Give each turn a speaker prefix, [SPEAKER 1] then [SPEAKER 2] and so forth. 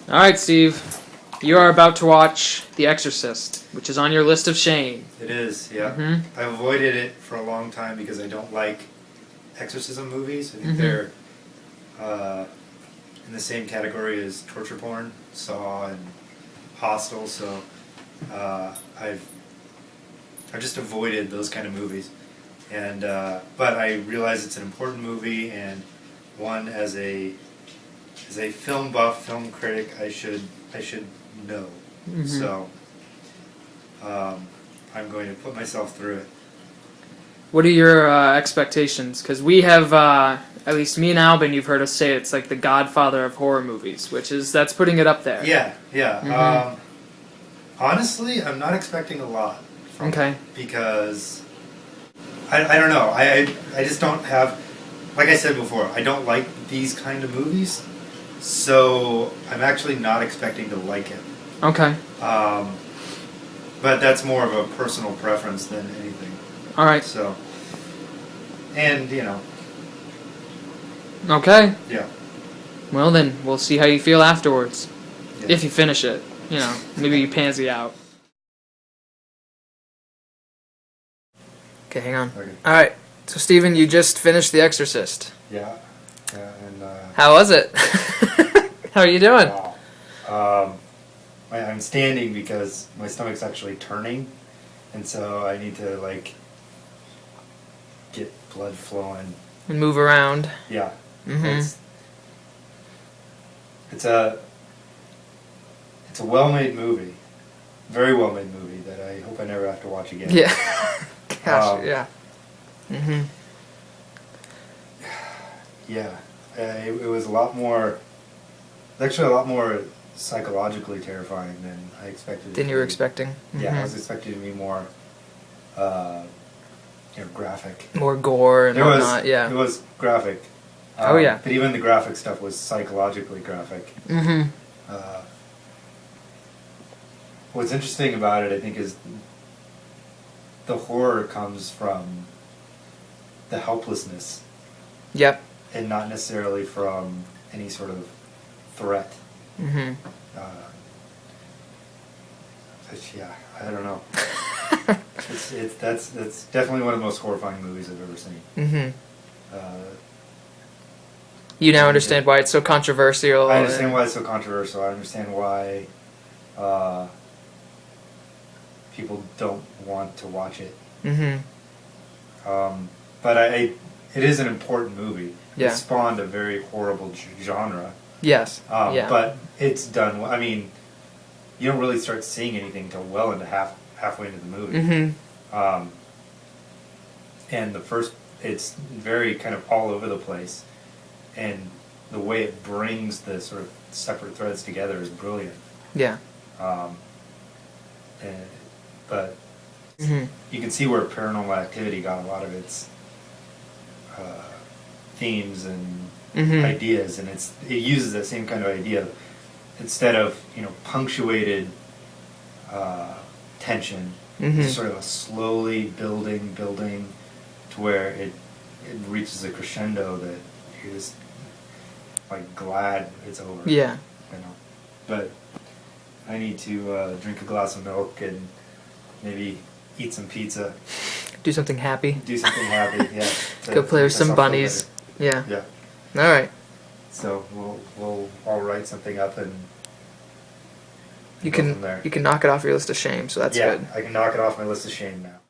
[SPEAKER 1] All right, Steve. You are about to watch The Exorcist, which is on your list of shame.
[SPEAKER 2] It is, yeah.
[SPEAKER 1] Mm-hmm.
[SPEAKER 2] I've avoided it for a long time because I don't like exorcism movies. I think
[SPEAKER 1] Mhm.
[SPEAKER 2] they're in the same category as torture porn, Saw and Hostel. So I've just avoided those kind of movies. And but I realize it's an important movie, and one as a film buff, film critic, I should know.
[SPEAKER 1] Mhm.
[SPEAKER 2] So I'm going to put myself through it.
[SPEAKER 1] What are your expectations? Because we have, at least me and Albin, you've heard us say it's like the godfather of horror movies, that's putting it up there.
[SPEAKER 2] Yeah.
[SPEAKER 1] Mhm.
[SPEAKER 2] Honestly, I'm not expecting a lot from
[SPEAKER 1] Okay.
[SPEAKER 2] it because I don't know. I just don't have, like I said before, I don't like these kind of movies, so I'm actually not expecting to like it.
[SPEAKER 1] Okay.
[SPEAKER 2] But that's more of a personal preference than anything.
[SPEAKER 1] All right.
[SPEAKER 2] So, and
[SPEAKER 1] Okay.
[SPEAKER 2] yeah.
[SPEAKER 1] Well, then we'll see how you feel afterwards.
[SPEAKER 2] Yeah.
[SPEAKER 1] If you finish it, maybe you pansy out. Okay, hang on.
[SPEAKER 2] Okay.
[SPEAKER 1] All right. So, Steven, you just finished The Exorcist.
[SPEAKER 2] Yeah, and
[SPEAKER 1] How was it? How are you doing?
[SPEAKER 2] wow. I'm standing because my stomach's actually turning, and so I need to get blood flowing.
[SPEAKER 1] And move around.
[SPEAKER 2] Yeah.
[SPEAKER 1] Mm-hmm.
[SPEAKER 2] It's a well-made movie, very well-made movie that I hope I never have to watch again.
[SPEAKER 1] Yeah. Gosh, yeah. Mm-hmm.
[SPEAKER 2] Yeah, it was a lot more. Actually, a lot more psychologically terrifying than I expected.
[SPEAKER 1] Than you were expecting. Mm-hmm.
[SPEAKER 2] Yeah, I was expecting it to be more, graphic.
[SPEAKER 1] More gore and whatnot. Yeah.
[SPEAKER 2] It was graphic.
[SPEAKER 1] Oh yeah.
[SPEAKER 2] But even the graphic stuff was psychologically graphic.
[SPEAKER 1] Mm-hmm.
[SPEAKER 2] What's interesting about it, I think, is the horror comes from the helplessness.
[SPEAKER 1] Yep.
[SPEAKER 2] And not necessarily from any sort of threat.
[SPEAKER 1] Mm-hmm.
[SPEAKER 2] Yeah, I don't know. That's definitely one of the most horrifying movies I've ever seen.
[SPEAKER 1] Mm-hmm. You now understand why it's so controversial.
[SPEAKER 2] I understand why it's so controversial. I understand why people don't want to watch it.
[SPEAKER 1] Mm-hmm.
[SPEAKER 2] But it is an important movie.
[SPEAKER 1] Yeah.
[SPEAKER 2] It spawned a very horrible genre.
[SPEAKER 1] Yes. Yeah.
[SPEAKER 2] But it's done. I mean, you don't really start seeing anything till well into halfway into the movie.
[SPEAKER 1] Mm-hmm.
[SPEAKER 2] And it's very kind of all over the place, and the way it brings the sort of separate threads together is brilliant.
[SPEAKER 1] Yeah.
[SPEAKER 2] But
[SPEAKER 1] Mm-hmm.
[SPEAKER 2] you can see where Paranormal Activity got a lot of its themes and
[SPEAKER 1] Mm-hmm.
[SPEAKER 2] ideas, and it uses that same kind of idea. Instead of punctuated tension,
[SPEAKER 1] Mm-hmm.
[SPEAKER 2] it's sort of a slowly building to where it reaches a crescendo that you're just glad it's over.
[SPEAKER 1] Yeah.
[SPEAKER 2] But I need to drink a glass of milk and maybe eat some pizza.
[SPEAKER 1] Do something happy.
[SPEAKER 2] Do something happy. Yeah.
[SPEAKER 1] Go play with some bunnies. Yeah.
[SPEAKER 2] Yeah.
[SPEAKER 1] All right.
[SPEAKER 2] So I'll write something up and
[SPEAKER 1] You
[SPEAKER 2] go from there.
[SPEAKER 1] can knock it off your list of shame, so that's good.
[SPEAKER 2] I can knock it off my list of shame now.